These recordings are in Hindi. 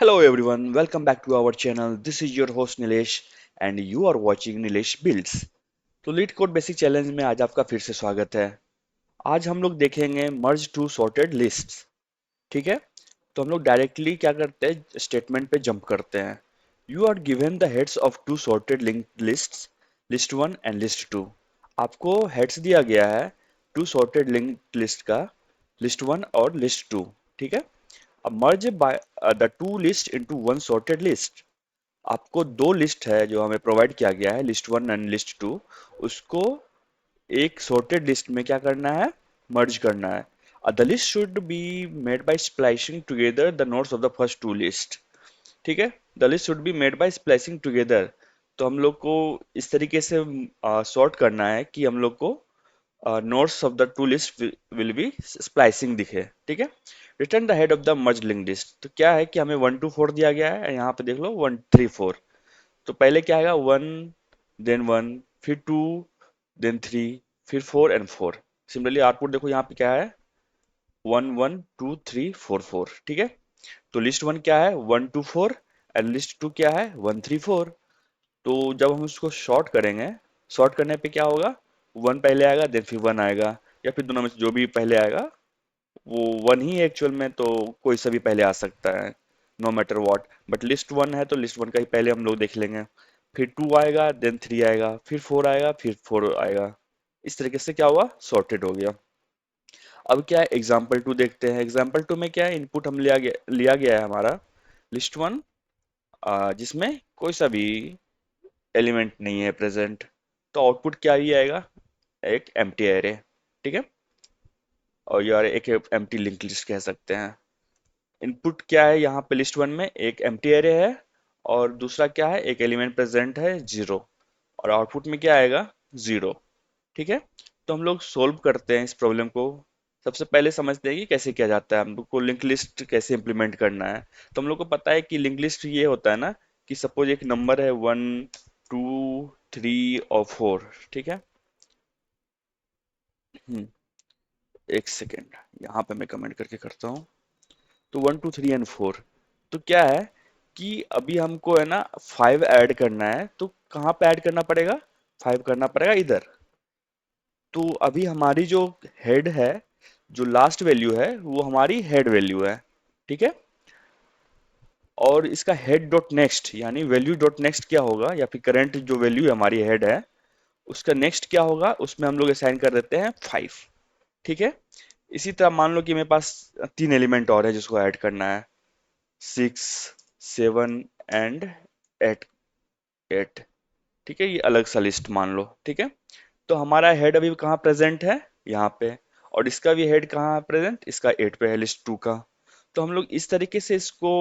Hello everyone, welcome back to our channel. This is your host Nilesh and you are watching Nilesh Builds. तो लीड कोड बेसिक चैलेंज में आज आपका फिर से स्वागत है। आज हम लोग देखेंगे मर्ज टू सॉर्टेड लिस्ट्स। ठीक है, तो हम लोग डायरेक्टली क्या करते हैं, स्टेटमेंट पे जंप करते हैं। You are given the heads of to sorted linked lists, list one and list to. आपको हेड्स दिया गया है टू सॉर्टेड लिंक्ड लिस्ट का, लिस्ट वन और लिस्ट टू। ठीक है, अब मर्ज by the two list into one sorted list. आपको दो लिस्ट है जो हमें प्रोवाइड किया गया है, list one and list two. उसको एक सॉर्टेड लिस्ट में क्या करना है, मर्ज करना है। The list should be made by splicing together the nodes of the first two list. ठीक है, the list should be made by splicing together. तो हम लोग को इस तरीके से सॉर्ट करना है कि हम लोग को nodes of the two list will be splicing दिखे। ठीक है, return the head of the merge link list. तो क्या है कि हमें 1 2 4 दिया गया है, यहाँ पे देख लो 1 3 4। तो पहले क्या आएगा, 1 देन 1, फिर 2 देन 3, फिर 4 एंड 4। सिमिलरली आउटपुट देखो यहाँ पे क्या है, 1 1 2 3 4 4। ठीक है, तो लिस्ट वन क्या है, 1 2 4 एंड लिस्ट टू क्या है, 1 3 4। तो जब हम उसको शॉर्ट करेंगे, शॉर्ट करने पे क्या होगा, वन पहले आएगा देन फिर वन आएगा, या फिर दोनों में से जो भी पहले आएगा वो वन ही एक्चुअल में, तो कोई सा भी पहले आ सकता है, no matter what. But list one है तो लिस्ट वन का ही पहले हम लोग देख लेंगे। फिर टू आएगा देन थ्री आएगा, फिर फोर आएगा, फिर फोर आएगा। इस तरीके से क्या हुआ, सॉर्टेड हो गया। अब क्या है, एग्जाम्पल टू देखते हैं। एग्जाम्पल टू में क्या है, इनपुट हम लिया गया है हमारा लिस्ट वन, जिसमें कोई सा भी एलिमेंट नहीं है प्रेजेंट। तो आउटपुट क्या ही आएगा, एक एम्प्टी एरे। ठीक है, और यार एक एम्प्टी लिंक लिस्ट कह सकते हैं। इनपुट क्या है यहाँ पे, लिस्ट वन में एक एम्प्टी एरे है, और दूसरा क्या है, एक एलिमेंट प्रेजेंट है 0, और आउटपुट में क्या आएगा, 0। ठीक है, तो हम लोग सोल्व करते हैं इस प्रॉब्लम को। सबसे पहले समझते हैं कि कैसे किया जाता है, हम लोग को लिंक लिस्ट कैसे इंप्लीमेंट करना है। तो हम लोग को पता है कि लिंक लिस्ट ये होता है ना, कि सपोज एक नंबर है 1 2 3 और 4। ठीक है, हम्म, एक सेकेंड, यहाँ पे मैं कमेंट करके करता हूँ। तो 1 2 3 एंड 4, तो क्या है कि अभी हमको है ना 5 ऐड करना है। तो कहाँ पे ऐड करना पड़ेगा, 5 करना पड़ेगा इधर। तो अभी हमारी जो हेड है, जो लास्ट वैल्यू है वो हमारी हेड वैल्यू है। ठीक है, और इसका हेड डॉट नेक्स्ट यानी वैल्यू डॉट नेक्स्ट क्या होगा, या फिर करंट जो वैल्यू है हमारी हेड है, उसका नेक्स्ट क्या होगा, उसमें हम लोग असाइन कर देते हैं 5। ठीक है, इसी तरह मान लो कि मेरे पास तीन एलिमेंट और है जिसको ऐड करना है, 6 7 एंड 8। ठीक है, ये अलग सा लिस्ट मान लो। ठीक है, तो हमारा हेड अभी कहाँ प्रेजेंट है, यहाँ पे, और इसका भी हेड कहाँ प्रेजेंट, इसका 8 पे है, लिस्ट टू का। तो हम लोग इस तरीके से इसको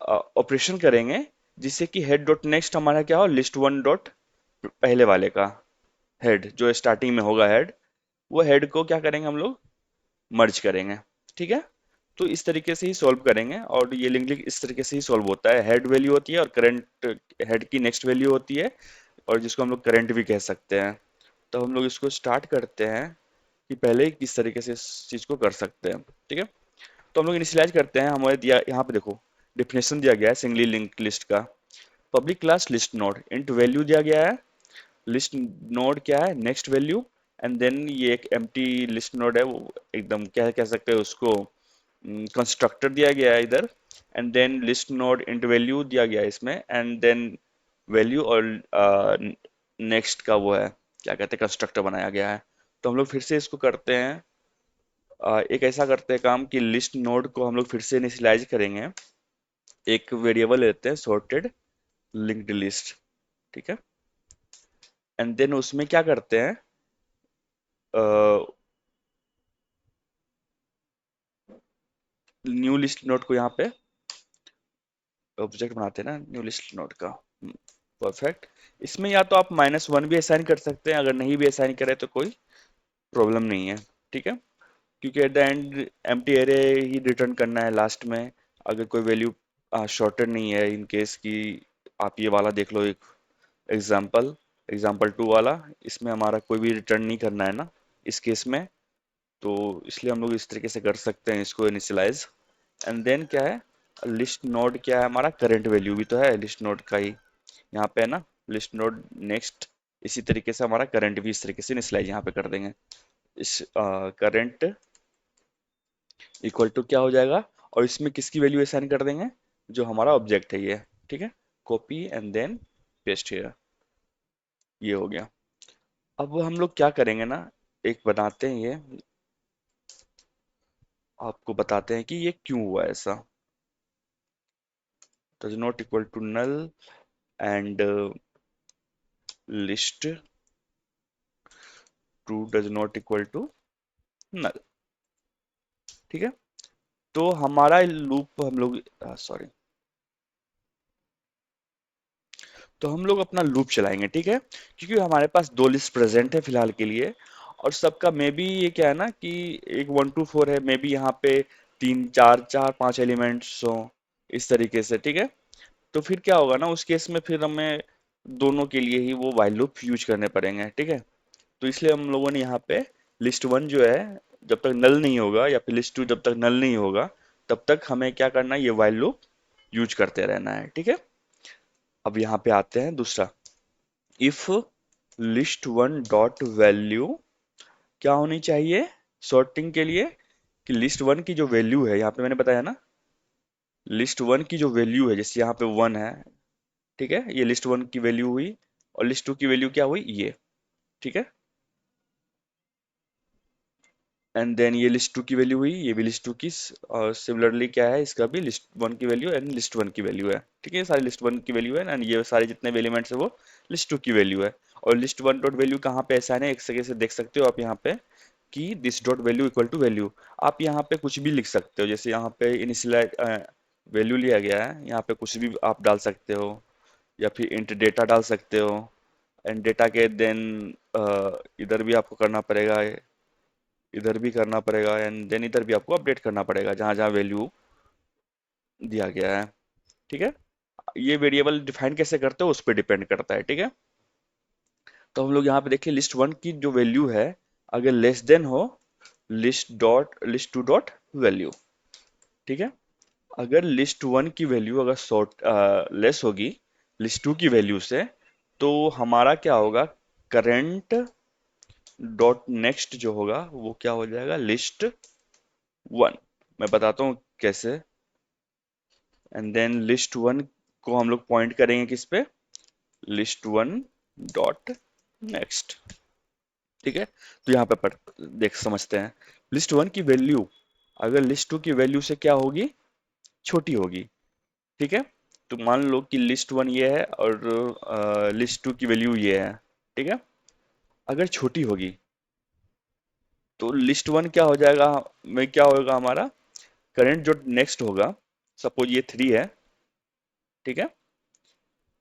ऑपरेशन करेंगे, जिससे कि हेड डॉट नेक्स्ट हमारा क्या हो, लिस्ट वन डॉट पहले वाले का हेड जो स्टार्टिंग में होगा हेड, वो हेड को क्या करेंगे हम लोग, मर्ज करेंगे। ठीक है, तो इस तरीके से ही सॉल्व करेंगे, और ये लिंक लिंक इस तरीके से ही सॉल्व होता है। हेड वैल्यू होती है और करंट, हेड की नेक्स्ट वैल्यू होती है, और जिसको हम लोग करंट भी कह सकते हैं। तो हम लोग इसको स्टार्ट करते हैं कि पहले किस तरीके से इस चीज को कर सकते हैं। ठीक है, तो हम लोग इनिशियलाइज करते हैं। हमारे दिया यहाँ पे देखो, डिफिनेशन दिया गया है सिंगली लिंक लिस्ट का। Public class list node int value दिया गया है, लिस्ट नोड क्या है, नेक्स्ट वैल्यू, एंड देन ये एक एम्प्टी लिस्ट नोड है, वो एकदम क्या कह सकते हैं उसको, कंस्ट्रक्टर दिया गया है इधर। And then list node int value दिया गया है इसमें, एंड देन वैल्यू और नेक्स्ट का वो है, क्या कहते हैं, कंस्ट्रक्टर बनाया गया है। तो हम लोग फिर से इसको करते हैं। एक ऐसा करते हैं काम कि लिस्ट नोड को हम लोग फिर से इनिशियलाइज करेंगे। एक वेरिएबल लेते हैं सॉर्टेड लिंक्ड लिस्ट। ठीक है, एंड देन उसमें क्या करते हैं, न्यू लिस्ट नोड को यहाँ पे ऑब्जेक्ट बनाते हैं ना न्यू लिस्ट नोड का। परफेक्ट, इसमें या तो आप -1 भी असाइन कर सकते हैं, अगर नहीं भी असाइन करें तो कोई प्रॉब्लम नहीं है। ठीक है, क्योंकि at the end empty array he return करना है लास्ट में, अगर कोई वैल्यू शॉर्टेड नहीं है। इन केस की आप ये वाला देख लो, एक एग्जाम्पल, एग्जाम्पल टू वाला, इसमें हमारा कोई भी रिटर्न नहीं करना है ना इस केस में। तो इसलिए हम लोग इस तरीके से कर सकते हैं इसको इनिशियलाइज। एंड देन क्या है, लिस्ट नोड क्या है हमारा, करंट वैल्यू भी तो है लिस्ट नोड का ही, यहाँ पे है ना, लिस्ट नोड नेक्स्ट। इसी तरीके से हमारा करंट भी इस तरीके से इनिशियलाइज यहाँ पे कर देंगे। इस करंट इक्वल टू क्या हो जाएगा, और इसमें किसकी वैल्यू असाइन कर देंगे, जो हमारा ऑब्जेक्ट है ये, ठीक है। Copy and then paste here, ये हो गया। अब हम लोग क्या करेंगे ना, एक बनाते हैं ये, आपको बताते हैं कि ये क्यों हुआ ऐसा। Does not equal to null and list two does not equal to null, ठीक है। तो हमारा लूप हम लोग, सॉरी, तो हम लोग अपना लूप चलाएंगे, ठीक है। क्योंकि हमारे पास दो लिस्ट प्रेजेंट है फिलहाल के लिए, और सबका मे बी ये क्या है ना कि एक 1 to 4 है, मे बी यहाँ पे तीन चार चार पांच एलिमेंट्स हो, इस तरीके से, ठीक है। तो फिर क्या होगा ना उस केस में, फिर हमें दोनों के लिए ही वो वाइल लूप यूज करने पड़ेंगे, ठीक है। तो इसलिए हम लोगों ने यहाँ पे लिस्ट वन जो है, जब तक नल नहीं होगा, या फिर लिस्ट टू जब तक नल नहीं होगा, तब तक हमें क्या करना है, ये वाइल लूप यूज करते रहना है, ठीक है। अब यहाँ पे आते हैं दूसरा, if list one dot value क्या होनी चाहिए सॉर्टिंग के लिए, कि लिस्ट वन की जो वैल्यू है, यहाँ पे मैंने बताया ना, लिस्ट वन की जो वैल्यू है, जैसे यहाँ पे वन है, ठीक है, ये लिस्ट वन की वैल्यू हुई, और लिस्ट टू की वैल्यू क्या हुई, ये, ठीक है। एंड देन ये लिस्ट टू की वैल्यू हुई, ये भी लिस्ट टू की, और सिमिलरली क्या है, इसका भी लिस्ट वन की वैल्यू एंड लिस्ट वन की वैल्यू है, ठीक है। ये सारी लिस्ट वन की वैल्यू है, एंड ये सारे जितने भी एलिमेंट्स है वो लिस्ट टू की वैल्यू है। और लिस्ट वन डॉट वैल्यू कहाँ पे ऐसा है, एक जगह से देख सकते हो आप यहाँ पे, कि this dot value equal to value. आप यहाँ पे कुछ भी लिख सकते हो, जैसे यहाँ पे इनिशियलाइज वैल्यू लिया गया है, यहाँ पे कुछ भी आप डाल सकते हो, या फिर इंट डेटा डाल सकते हो, एंड डेटा के देन इधर भी आपको करना पड़ेगा, इधर भी करना पड़ेगा, एंड देन इधर भी आपको अपडेट करना पड़ेगा जहां जहां वैल्यू दिया गया है, ठीक है। ये वेरिएबल डिफाइन कैसे करते हो उस पर डिपेंड करता है, ठीक है। तो हम लोग यहाँ पे देखिए, लिस्ट वन की जो वैल्यू है, अगर लेस देन हो, लिस्ट टू डॉट वैल्यू, ठीक है। अगर लिस्ट वन की वैल्यू अगर शॉर्ट लेस होगी लिस्ट टू की वैल्यू से, तो हमारा क्या होगा, करेंट डॉट नेक्स्ट जो होगा वो क्या हो जाएगा, लिस्ट वन। मैं बताता हूँ कैसे। एंड देन लिस्ट वन को हम लोग पॉइंट करेंगे किस पे, लिस्ट वन डॉट नेक्स्ट, ठीक है। तो यहाँ पे देख समझते हैं, लिस्ट वन की वैल्यू अगर लिस्ट टू की वैल्यू से क्या होगी, छोटी होगी, ठीक है। तो मान लो कि लिस्ट वन ये है और लिस्ट टू की वैल्यू ये है, ठीक है। अगर छोटी होगी तो लिस्ट वन क्या हो जाएगा, में क्या होगा हमारा, करंट जो नेक्स्ट होगा, सपोज ये थ्री है, ठीक है।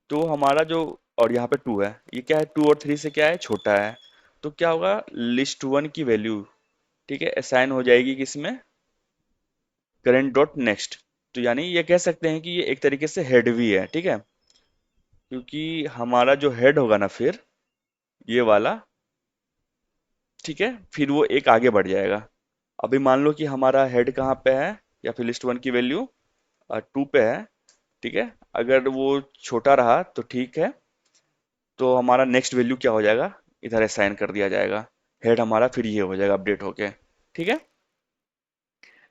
तो हमारा जो, और यहाँ पे टू है, ये क्या है, टू और थ्री से क्या है, छोटा है। तो क्या होगा, लिस्ट वन की वैल्यू, ठीक है, असाइन हो जाएगी किसमें, करंट डॉट नेक्स्ट। तो यानी ये कह सकते हैं कि ये एक तरीके से हेड भी है, ठीक है। क्योंकि हमारा जो हेड होगा ना फिर, ये वाला, ठीक है, फिर वो एक आगे बढ़ जाएगा। अभी मान लो कि हमारा हेड कहाँ पे है, या फिर लिस्ट वन की वैल्यू टू पे है, ठीक है। अगर वो छोटा रहा तो ठीक है, तो हमारा नेक्स्ट वैल्यू क्या हो जाएगा, इधर असाइन कर दिया जाएगा, हेड हमारा फिर ये हो जाएगा अपडेट होके, ठीक है।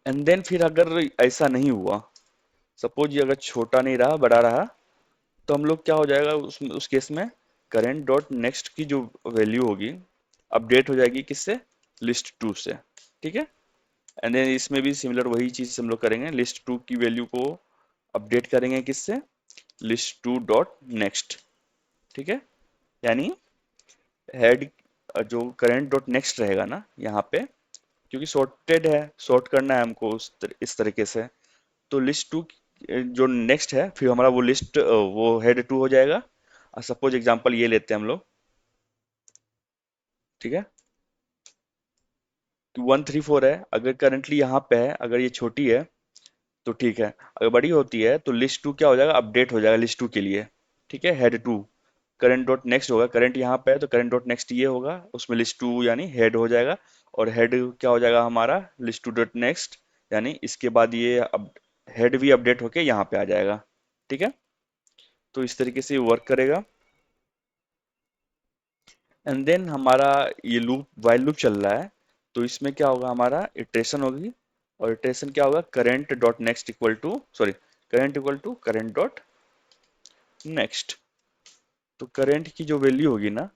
एंड देन फिर अगर ऐसा नहीं हुआ, सपोज ये अगर छोटा नहीं रहा बड़ा रहा, तो हम लोग क्या हो जाएगा उस केस में, करेंट डॉट नेक्स्ट की जो वैल्यू होगी अपडेट हो जाएगी किससे, लिस्ट टू से, ठीक है। एंड देन इसमें भी सिमिलर वही चीज हम लोग करेंगे, लिस्ट टू की वैल्यू को अपडेट करेंगे किससे, लिस्ट टू डॉट नेक्स्ट, ठीक है। यानी हेड जो करेंट डॉट नेक्स्ट रहेगा ना यहाँ पे, क्योंकि सॉर्टेड है, सॉर्ट करना है हमको इस तरीके से, तो लिस्ट टू जो नेक्स्ट है, फिर हमारा वो लिस्ट वो हेड टू हो जाएगा। सपोज एग्जांपल ये लेते हैं हम लोग, ठीक है, कि 1 3 4 है, अगर करंटली यहाँ पे है, अगर ये छोटी है तो ठीक है, अगर बड़ी होती है तो लिस्ट टू क्या हो जाएगा, अपडेट हो जाएगा लिस्ट टू के लिए, ठीक है, head two. Current dot next होगा, करंट यहाँ पे है तो करंट डॉट नेक्स्ट ये होगा, उसमें लिस्ट टू यानी हेड हो जाएगा, और हेड क्या हो जाएगा हमारा, लिस्ट टू डॉट नेक्स्ट, यानी इसके बाद ये हेड भी अपडेट होके यहाँ पे आ जाएगा। ठीक है, तो इस तरीके से वर्क करेगा। एंड देन हमारा ये लूप वाइल लूप चल रहा है, तो इसमें क्या होगा, हमारा इटरेशन होगी। और इटरेशन क्या होगा, current dot next equal to, sorry, current equal to current dot next. तो करेंट की जो वैल्यू होगी ना,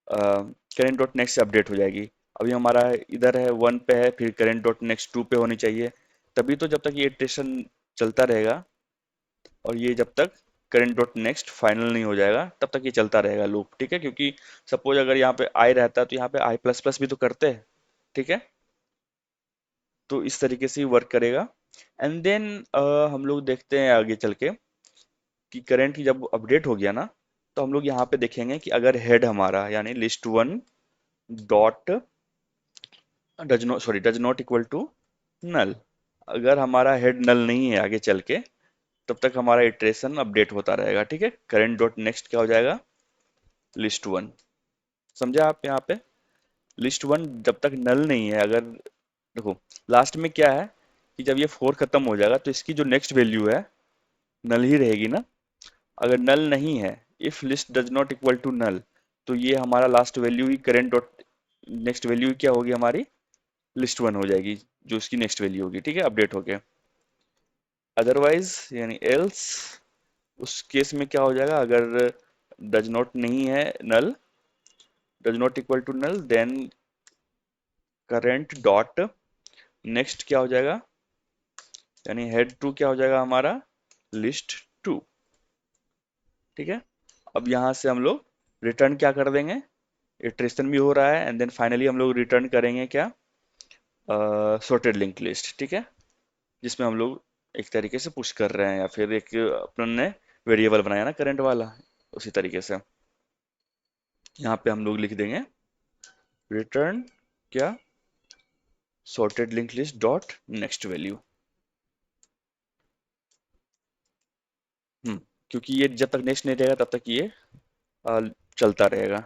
करेंट डॉट नेक्स्ट से अपडेट हो जाएगी। अभी हमारा इधर है 1 पे है, फिर करेंट डॉट नेक्स्ट 2 पे होनी चाहिए। तभी तो जब तक ये इटरेशन चलता रहेगा, और ये जब तक करंट डॉट नेक्स्ट फाइनल नहीं हो जाएगा तब तक ये चलता रहेगा लूप। ठीक है, क्योंकि सपोज अगर यहाँ पे आई रहता है तो यहाँ पे आई प्लस प्लस भी तो करते हैं। ठीक है, तो इस तरीके से ही वर्क करेगा। एंड देन हम लोग देखते हैं आगे चल के कि करंट की जब अपडेट हो गया ना, तो हम लोग यहाँ पे देखेंगे कि अगर हेड हमारा यानी list one dot does not equal to null, अगर हमारा हेड नल नहीं है आगे चल के, तब तक हमारा इटरेशन अपडेट होता रहेगा। ठीक है, करंट डॉट नेक्स्ट क्या हो जाएगा, लिस्ट वन। समझे आप यहाँ पे, लिस्ट वन जब तक नल नहीं है, अगर देखो लास्ट में क्या है कि जब ये फोर खत्म हो जाएगा तो इसकी जो नेक्स्ट वैल्यू है नल ही रहेगी ना। अगर नल नहीं है, if list does not equal to null, तो ये हमारा लास्ट वैल्यू ही करेंट डॉट नेक्स्ट वैल्यू क्या होगी, हमारी लिस्ट वन हो जाएगी, जो इसकी नेक्स्ट वैल्यू होगी। ठीक है, अपडेट होके। अदरवाइज यानी एल्स, उस केस में क्या हो जाएगा, अगर डज नॉट नहीं है नल, does not equal to null, then current dot next क्या हो जाएगा, यानी हेड टू क्या हो जाएगा हमारा, लिस्ट टू। ठीक है, अब यहां से हम लोग रिटर्न क्या कर देंगे, इटरेशन भी हो रहा है, एंड देन फाइनली हम लोग रिटर्न करेंगे क्या, सॉर्टेड लिंक लिस्ट। ठीक है, जिसमें हम लोग एक तरीके से पुश कर रहे हैं, या फिर एक अपन ने वेरिएबल बनाया ना करंट वाला, उसी तरीके से यहाँ पे हम लोग लिख देंगे रिटर्न क्या, sorted link list dot next value. क्योंकि ये जब तक नेक्स्ट नहीं रहेगा तब तक ये अ, चलता रहेगा।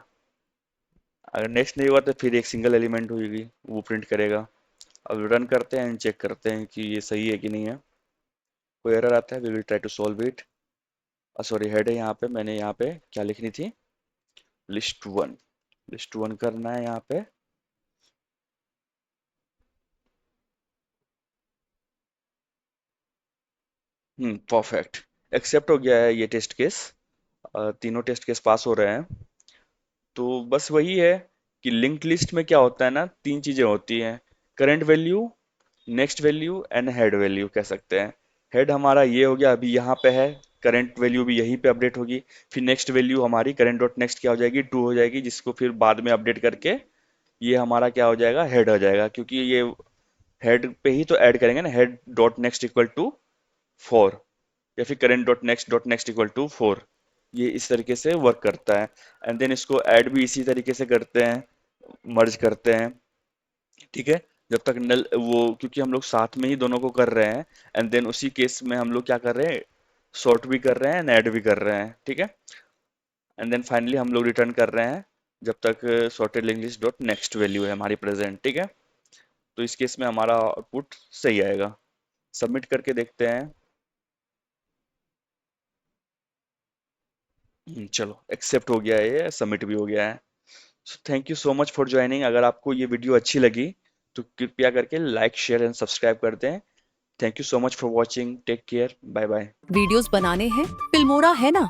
अगर नेक्स्ट नहीं हुआ तो फिर एक सिंगल एलिमेंट होगी, वो प्रिंट करेगा। अब रन करते हैं, चेक करते हैं कि ये सही है कि नहीं है। कोई एरर आता है, we will try to solve it. Sorry, head है यहाँ पे, मैंने यहाँ पे क्या लिखनी थी, लिस्ट वन। लिस्ट वन करना है यहाँ पे। परफेक्ट, एक्सेप्ट हो गया है ये टेस्ट केस। तीनों टेस्ट केस पास हो रहे हैं। तो बस वही है कि लिंक्ड लिस्ट में क्या होता है ना, तीन चीजें होती हैं, current value, next value and head value कह सकते हैं। हेड हमारा ये हो गया, अभी यहाँ पे है, करंट वैल्यू भी यहीं पे अपडेट होगी। फिर नेक्स्ट वैल्यू हमारी करंट डॉट नेक्स्ट क्या हो जाएगी, टू हो जाएगी, जिसको फिर बाद में अपडेट करके ये हमारा क्या हो जाएगा, हेड हो जाएगा। क्योंकि ये हेड पे ही तो ऐड करेंगे ना, head dot next equal to four, या फिर current dot next equal to four. ये इस तरीके से वर्क करता है। एंड देन इसको ऐड भी इसी तरीके से करते हैं, मर्ज करते हैं। ठीक है, जब तक नल वो, क्योंकि हम लोग साथ में ही दोनों को कर रहे हैं, एंड देन उसी केस में हम लोग क्या कर रहे हैं, सॉर्ट भी कर रहे हैं एंड ऐड भी कर रहे हैं। ठीक है, एंड देन फाइनली हम लोग रिटर्न कर रहे हैं जब तक sorted link list dot next value है हमारी प्रेजेंट। ठीक है, तो इस केस में हमारा आउटपुट सही आएगा। सबमिट करके देखते हैं। चलो, एक्सेप्ट हो गया है, ये सबमिट भी हो गया है। Thank you so much for joining. अगर आपको ये वीडियो अच्छी लगी तो कृपया करके लाइक शेयर एंड सब्सक्राइब कर दें। Thank you so much for watching, take care, bye bye. Videos बनाने हैं, फिल्मोरा है ना।